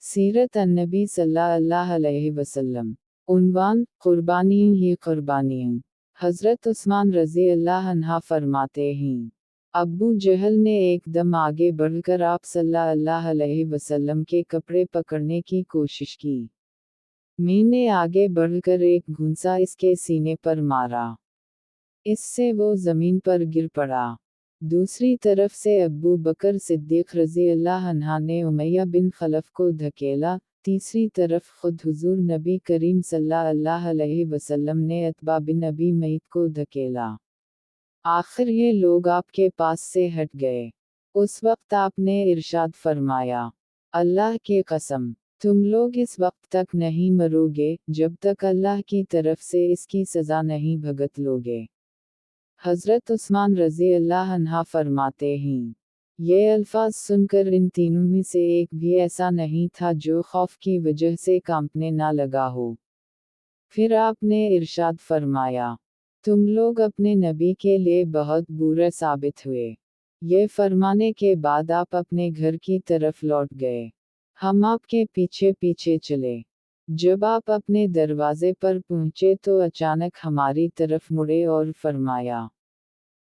सीरत अन्नबी सल्लल्लाहु अलैहि वसल्लम। उन्वान, कुर्बानियाँ ही कुर्बानियाँ। हज़रत उस्मान रज़ी अल्लाह अन्हा फरमाते हैं, अब्बू जहल ने एकदम आगे बढ़कर आप सल्लल्लाहु अलैहि वसल्लम के कपड़े पकड़ने की कोशिश की। मैंने आगे बढ़कर एक घूंसा इसके सीने पर मारा, इससे वो ज़मीन पर गिर पड़ा। दूसरी तरफ से अब्बू बकर सिद्दीक़ रज़ी अल्लाह अन्हा ने उमैया बिन खलफ को धकेला। तीसरी तरफ खुद हुजूर नबी करीम सल्लल्लाहु अलैहि वसल्लम ने अतबा बिन अबी मईत को धकेला। आखिर ये लोग आपके पास से हट गए। उस वक्त आपने इरशाद फरमाया, अल्लाह की कसम, तुम लोग इस वक्त तक नहीं मरोगे जब तक अल्लाह की तरफ से इसकी सज़ा नहीं भुगत लोगे। हज़रत उस्मान रज़ी अल्लाह अन्हा फरमाते हैं, ये अल्फाज सुनकर इन तीनों में से एक भी ऐसा नहीं था जो खौफ की वजह से कांपने ना लगा हो। फिर आपने इरशाद फरमाया, तुम लोग अपने नबी के लिए बहुत बुरे साबित हुए। ये फरमाने के बाद आप अपने घर की तरफ लौट गए। हम आपके पीछे पीछे चले। जब आप अपने दरवाजे पर पहुंचे तो अचानक हमारी तरफ मुड़े और फरमाया,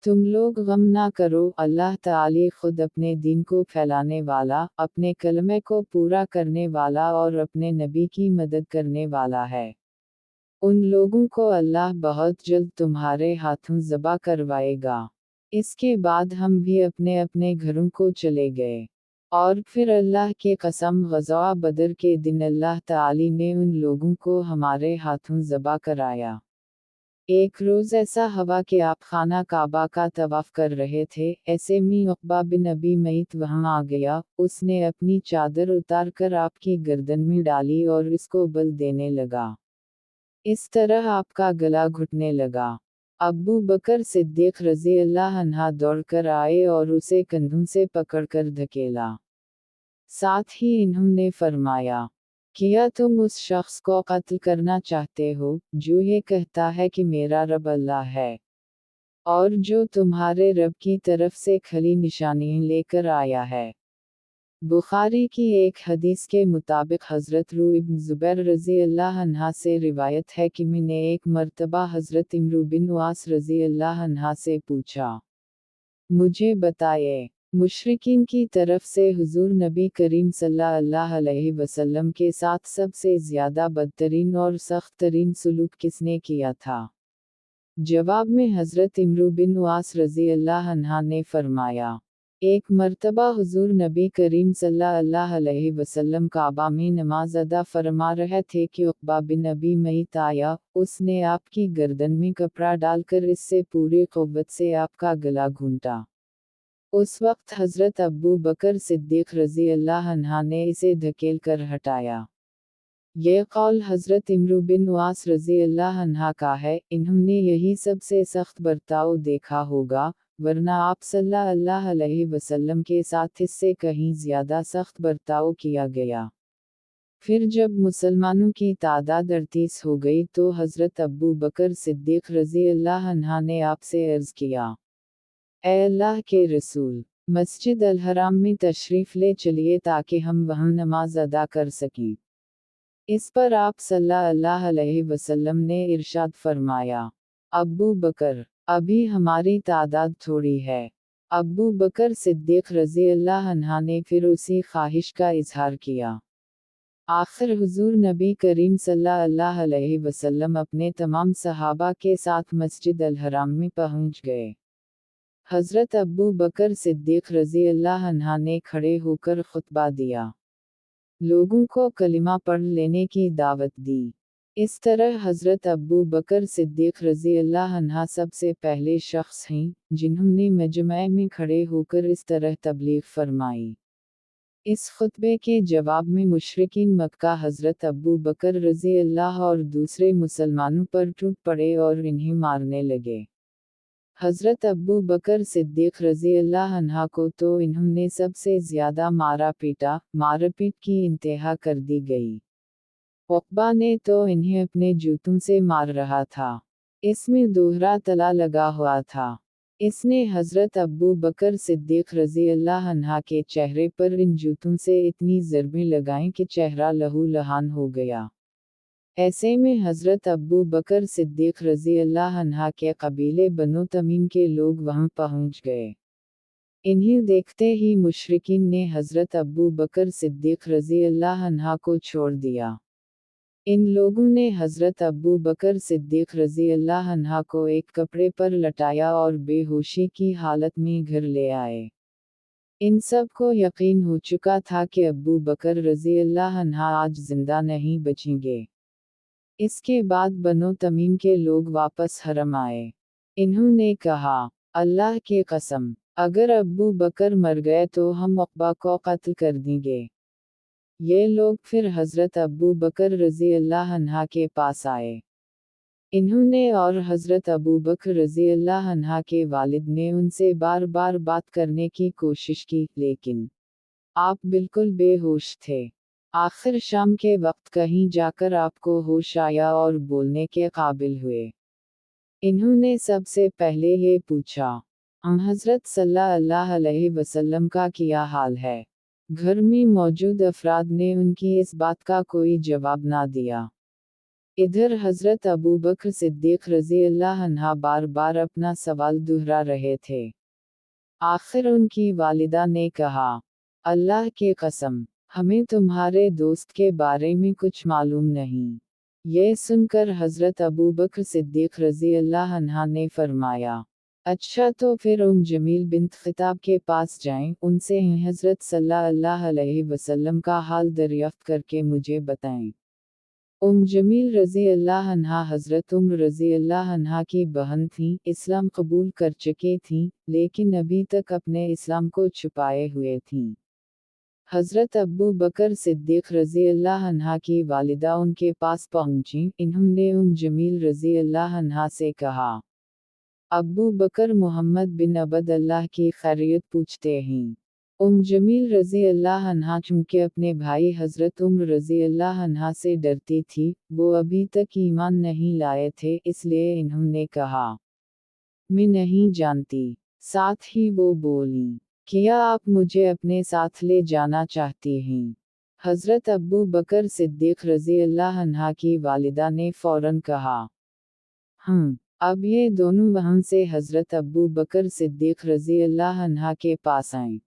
तुम लोग गम ना करो, अल्लाह ताली खुद अपने दीन को फैलाने वाला, अपने कलमे को पूरा करने वाला और अपने नबी की मदद करने वाला है। उन लोगों को अल्लाह बहुत जल्द तुम्हारे हाथों ज़बा करवाएगा। इसके बाद हम भी अपने अपने घरों को चले गए। और फिर अल्लाह की कसम, ग़ज़वा बदर के दिन अल्लाह ताली ने उन लोगों को हमारे हाथों ज़बा कराया। एक रोज़ ऐसा हुआ कि आप खाना काबा का तवाफ कर रहे थे, ऐसे में उक़बा बिन अबी मईत वहाँ आ गया। उसने अपनी चादर उतार कर आपकी गर्दन में डाली और इसको बल देने लगा। इस तरह आपका गला घुटने लगा। अब्बू बकर सिद्दीक़ रज़ी अल्लाह अन्हा दौड़कर आए और उसे कंधों से पकड़कर धकेला। साथ ही इन्होंने फरमाया, क्या तुम उस शख्स को कत्ल करना चाहते हो, जो ये कहता है कि मेरा रब अल्लाह है, और जो तुम्हारे रब की तरफ से खली निशानियां लेकर आया है। बुखारी की एक हदीस के मुताबिक हज़रत रू इब्न ज़ुबैर रज़ी अल्लाह अन्हा से रिवायत है कि मैंने एक मर्तबा हज़रत इमरू बिन वास रज़ी अल्लाह अन्हा से पूछा, मुझे बताइए, मुशरिकीन की तरफ से हुजूर नबी करीम सल्लल्लाहु अलैहि वसल्लम के साथ सबसे ज़्यादा बदतरीन और सख्त तरीन सलूक किसने किया था? जवाब में हज़रत इमरू बिन वास रज़ी अल्लाह अन्हा ने फरमाया, एक मर्तबा हुजूर नबी करीम सल्लल्लाहु अलैहि वसल्लम काबा में नमाज अदा फरमा रहे थे कि उक़बा बिन अबी मईत आया। उसने आपकी गर्दन में कपड़ा डालकर इससे पूरी क़ुव्वत से आपका गला घूंटा। उस वक्त हज़रत अब्बू बकर सिद्दीक़ रज़ी अल्लाह अन्हा ने इसे धकेल कर हटाया। ये कौल हज़रत इमरू बिन वास रज़ी अल्लाह अन्हा का है। इन्होंने यही सबसे सख्त बर्ताव देखा होगा, वरना आप सल्लल्लाहु अलैहि वसल्लम के साथ इससे कहीं ज़्यादा सख्त बर्ताव किया गया। फिर जब मुसलमानों की तादाद 38 हो गई तो हज़रत अब्बू बकर सिद्दीक़ रज़ी अल्लाह अन्हा ने आपसे अर्ज़ किया, ऐ अल्लाह के रसूल, मस्जिद अल हराम में तशरीफ़ ले चलिए ताकि हम वहाँ नमाज अदा कर सकें। इस पर आप सल्लल्लाहु अलैहि वसल्लम ने इरशाद फरमाया, अब्बू बकर, अभी हमारी तादाद थोड़ी है। अब्बू बकर सिद्दीक़ रज़ी अल्लाह अन्हा ने फिर उसी ख्वाहिश का इजहार किया। आखिर हुजूर नबी करीम सल्लल्लाहु अलैहि वसल्लम अपने तमाम सहाबा के साथ मस्जिद अल हराम में पहुंच गए। हज़रत अब्बू बकर सिद्दीक़ रज़ी अल्लाह अन्हा ने खड़े होकर खुतबा दिया, लोगों को कलिमा पढ़ लेने की दावत दी। इस तरह हज़रत अब्बू बकर सिद्दीक़ रज़ी अल्लाह अन्हा सबसे पहले शख्स हैं जिन्होंने मजमे में खड़े होकर इस तरह तबलीग फरमाई। इस खुतबे के जवाब में मुशरिकीन मक्का हज़रत अब्बू बकर रज़ी अल्लाह और दूसरे मुसलमानों पर टूट पड़े और इन्हें मारने लगे। हज़रत अब्बू बकर सिद्दीक़ रज़ी अल्लाह अन्हा को तो इन्होंने सबसे ज़्यादा मारा पीटा, मारपीट की इंतहा कर दी गई। उक़बा ने तो इन्हें अपने जूतों से मार रहा था। इसमें दोहरा तला लगा हुआ था। इसने हज़रत अब्बू बकर सिद्दीक़ रज़ी अल्लाह अन्हा के चेहरे पर इन जूतों से इतनी ज़रबें लगाईं कि चेहरा लहू लहान हो गया। ऐसे में हज़रत अब्बू बकर सिद्दीक़ रज़ी अल्लाह अन्हा के कबीले बनो तमीम के लोग वहां पहुंच गए। इन्हें देखते ही मुशरिकीन ने हज़रत अब्बू बकर सिद्दीक़ रज़ी अल्लाह अन्हा को छोड़ दिया। इन लोगों ने हज़रत अब्बू बकर सिद्दीक़ रज़ी अल्लाह अन्हा को एक कपड़े पर लटाया और बेहोशी की हालत में घर ले आए। इन सब को यकीन हो चुका था कि अब्बू बकर रज़ी अल्लाह अन्हा आज जिंदा नहीं बचेंगे। इसके बाद बनो तमीम के लोग वापस हरम आए। इन्होंने कहा, अल्लाह की कसम, अगर अब्बू बकर मर गए तो हम उक़बा को कत्ल कर देंगे। ये लोग फिर हज़रत अब्बू बकर रज़ी अल्लाह अन्हा के पास आए। इन्होंने और हज़रत अबू बकर रज़ी अल्लाह अन्हा के वालिद ने उनसे बार बार बात करने की कोशिश की, लेकिन आप बिल्कुल बेहोश थे। आखिर शाम के वक्त कहीं जाकर आपको होश आया और बोलने के काबिल हुए। इन्होंने सबसे पहले ये पूछा, हज़रत सल्लल्लाहु अलैहि वसल्लम का क्या हाल है? घर में मौजूद अफराद ने उनकी इस बात का कोई जवाब ना दिया। इधर हज़रत अबू बकर सिद्दीक़ रज़ी अल्लाह अन्हा बार बार अपना सवाल दोहरा रहे थे। आखिर उनकी वालिदा ने कहा, अल्लाह की कसम, हमें तुम्हारे दोस्त के बारे में कुछ मालूम नहीं। ये सुनकर हज़रत अबू बकर सिद्दीक़ रज़ी अल्लाह अन्हा ने फरमाया, अच्छा तो फिर जमील बिन्त ख़िताब के पास जाएं, उनसे हज़रत सल्लल्लाहु अलैहि वसल्लम का हाल दरियाफ़्त करके मुझे बताएं। जमील रज़ी अल्लाह अन्हा हज़रत रज़ी अल्लाह अन्हा की बहन थीं, इस्लाम कबूल कर चुकी थीं, लेकिन अभी तक अपने इस्लाम को छुपाए हुए थीं। हज़रत अब्बू बकर सिद्दीक़ रज़ी अल्लाह अन्हा की वालिदा उनके पास पहुंची। इन्होंने जमील रज़ी अल्लाह अन्हा से कहा, अब्बू बकर मोहम्मद बिन अबद अल्लाह की खैरियत पूछते हैं। जमील रज़ी अल्लाह अन्हा चूँकि अपने भाई हज़रत रज़ी अल्लाह अन्हा से डरती थी, वो अभी तक ईमान नहीं लाए थे, इसलिए इन्होंने कहा, मैं नहीं जानती। साथ ही वो बोली, क्या आप मुझे अपने साथ ले जाना चाहती हैं? हज़रत अब्बू बकर सिद्दीक़ रज़ी अल्लाह अन्हा की वालिदा ने फ़ौरन कहा, अब ये दोनों वहाँ से हज़रत अब्बू बकर सिद्दीक़ रज़ी अल्लाह अन्हा के पास आए।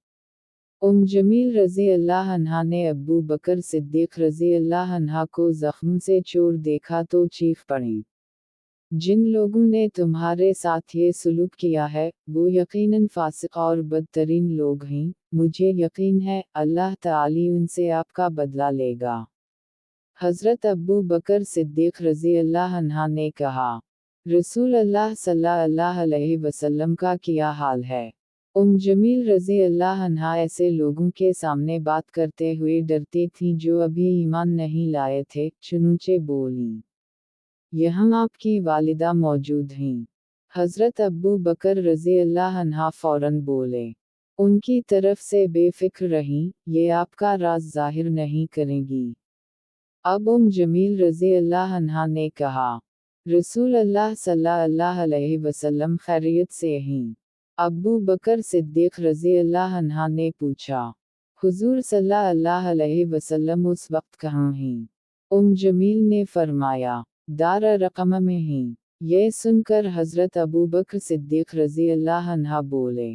जमील रज़ी अल्लाह अन्हा ने अब्बू बकर सिद्दीक़ रज़ी अल्लाह अन्हा को ज़ख्म से चोर देखा तो चीख पड़ी, जिन लोगों ने तुम्हारे साथ ये सलूक किया है, वो यकीनन फासिक और बदतरीन लोग हैं। मुझे यकीन है, अल्लाह ताली उनसे आपका बदला लेगा। हज़रत अब्बू बकर सिद्दीक़ रज़ी अल्लाह अन्हा ने कहा, रसूल अल्लाह सल्लल्लाहु अलैहि वसल्लम का क्या हाल है? जमील रज़ी अल्लाह अन्हा ऐसे लोगों के सामने बात करते हुए डरती थीं जो अभी ईमान नहीं लाए थे, चुनूचे बोली, यहाँ आपकी वालिदा मौजूद हैं। हज़रत अब्बू बकर रज़ी अल्लाह अन्हा फ़ौरन बोले, उनकी तरफ से बेफ़िक्र रहीं, ये आपका राज ज़ाहिर नहीं करेंगी। अब जमील रज़ी अल्लाह अन्हा ने कहा, रसूल अल्लाह सल्लल्लाहु अलैहि वसल्लम खैरियत से हैं? अब्बू बकर सिद्दीक़ रज़ी अल्लाह अन्हा ने पूछा, हुज़ूर सल्लल्लाहु अलैहि वसल्लम उस वक्त कहाँ हैं? जमील ने फरमाया, दार रक़म में हैं। ये सुनकर हज़रत अबू बकर सिद्दीक़ रज़ी अल्लाह अन्हा बोले,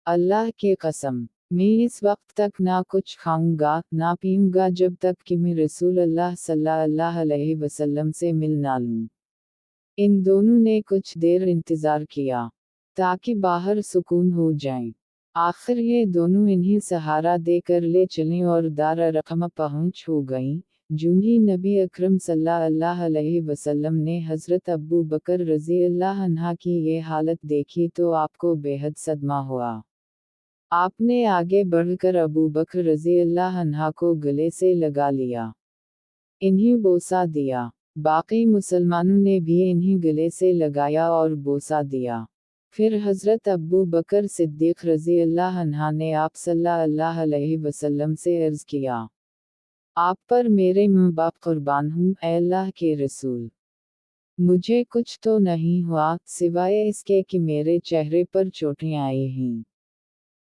अल्लाह की कसम, मैं इस वक्त तक ना कुछ खाऊंगा, ना पीऊंगा जब तक कि मैं रसूल अल्लाह सल्लल्लाहु अलैहि वसल्लम से मिल ना लूं। इन दोनों ने कुछ देर इंतज़ार किया, ताकि बाहर सुकून हो जाएं। आखिर ये दोनों इन्हें सहारा देकर ले चलें और दार रक़म पहुँच हो गईं। जूँ ही नबी अकरम सल्लल्लाहु अलैहि वसल्लम ने हज़रत अब्बू बकर रज़ी अल्लाह अन्हा की ये हालत देखी तो आपको बेहद सदमा हुआ। आपने आगे बढ़कर अबू बकर रज़ी अल्लाह अन्हा को गले से लगा लिया, इन्हें बोसा दिया। बाकी मुसलमानों ने भी इन्हें गले से लगाया और बोसा दिया। फिर हज़रत अब्बू बकर सिद्दीक़ रज़ी अल्लाह अन्हा ने आप सल्लल्लाहु अलैहि वसल्लम से अर्ज़ किया, आप पर मेरे माँ बाप कुर्बान हूँ, ऐ अल्लाह के रसूल। मुझे कुछ तो नहीं हुआ, सिवाय इसके कि मेरे चेहरे पर चोटें आई हैं।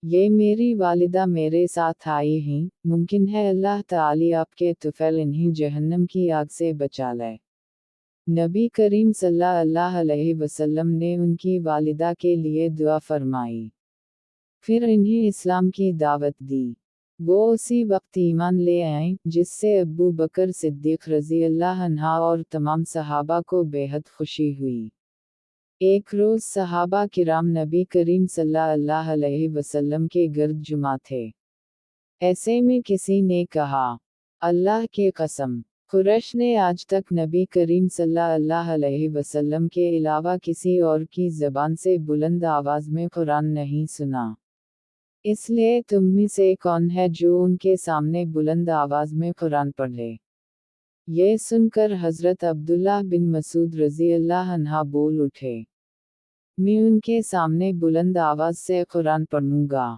ये मेरी वालिदा मेरे साथ आई हैं, मुमकिन है अल्लाह ताली आपके तुफैल इन्हें जहन्नम की आग से बचा ले। नबी करीम सल्लल्लाहु अलैहि वसल्लम ने उनकी वालिदा के लिए दुआ फरमाई। फिर इन्हें इस्लाम की दावत दी। वो उसी वक्त ईमान ले आए जिससे अब्बू बकर सिद्दीक रज़ी अल्लाह अन्हा और तमाम सहाबा को बेहद खुशी हुई। एक रोज़ सहाबा किराम नबी करीम सल्लल्लाहु अलैहि वसल्लम के गर्द जुमा थे। ऐसे में किसी ने कहा, अल्लाह की कसम, कुरैश ने आज तक नबी करीम सल्लल्लाहु अलैहि वसल्लम के अलावा किसी और की ज़बान से बुलंद आवाज़ में कुरान नहीं सुना। इसलिए तुम में से कौन है जो उनके सामने बुलंद आवाज़ में कुरान पढ़े? ये सुनकर हज़रत अब्दुल्लाह बिन मसूद रज़ी अल्लाह अन्हा बोल उठे, मैं उनके सामने बुलंद आवाज़ से कुरान पढ़ूंगा।